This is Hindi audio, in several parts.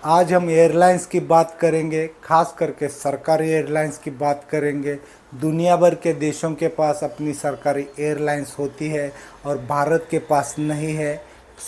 आज हम एयरलाइंस की बात करेंगे, खास करके सरकारी एयरलाइंस की बात करेंगे। दुनिया भर के देशों के पास अपनी सरकारी एयरलाइंस होती है और भारत के पास नहीं है।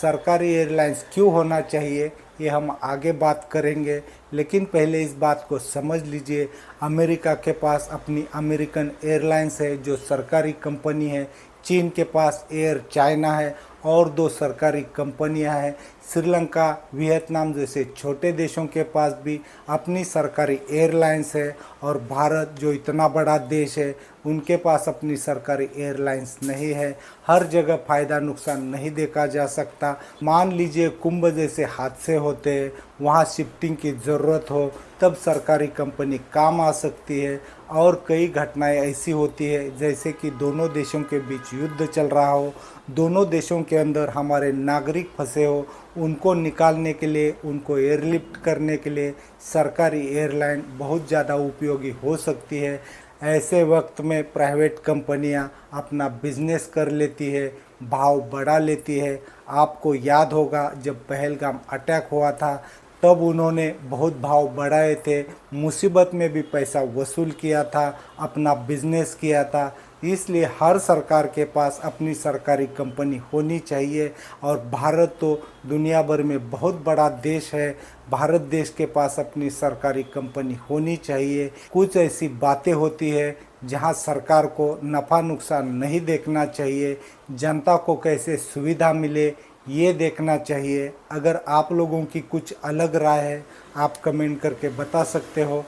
सरकारी एयरलाइंस क्यों होना चाहिए ये हम आगे बात करेंगे, लेकिन पहले इस बात को समझ लीजिए। अमेरिका के पास अपनी अमेरिकन एयरलाइंस है जो सरकारी कंपनी है। चीन के पास एयर चाइना है और दो सरकारी कंपनियां हैं। श्रीलंका, वियतनाम जैसे छोटे देशों के पास भी अपनी सरकारी एयरलाइंस है। और भारत जो इतना बड़ा देश है उनके पास अपनी सरकारी एयरलाइंस नहीं है। हर जगह फ़ायदा नुकसान नहीं देखा जा सकता। मान लीजिए कुंभ जैसे हादसे होते हैं, वहाँ शिफ्टिंग की ज़रूरत हो तब सरकारी कंपनी काम आ सकती है। और कई घटनाएं ऐसी होती है जैसे कि दोनों देशों के बीच युद्ध चल रहा हो, दोनों देशों के अंदर हमारे नागरिक फंसे हो, उनको निकालने के लिए, उनको एयरलिफ्ट करने के लिए सरकारी एयरलाइन बहुत ज़्यादा उपयोगी हो सकती है। ऐसे वक्त में प्राइवेट कंपनियां अपना बिजनेस कर लेती है, भाव बढ़ा लेती है। आपको याद होगा जब पहलगाम अटैक हुआ था तब उन्होंने बहुत भाव बढ़ाए थे, मुसीबत में भी पैसा वसूल किया था, अपना बिजनेस किया था। इसलिए हर सरकार के पास अपनी सरकारी कंपनी होनी चाहिए। और भारत तो दुनिया भर में बहुत बड़ा देश है, भारत देश के पास अपनी सरकारी कंपनी होनी चाहिए। कुछ ऐसी बातें होती है जहां सरकार को नफ़ा नुकसान नहीं देखना चाहिए, जनता को कैसे सुविधा मिले ये देखना चाहिए। अगर आप लोगों की कुछ अलग राय है आप कमेंट करके बता सकते हो।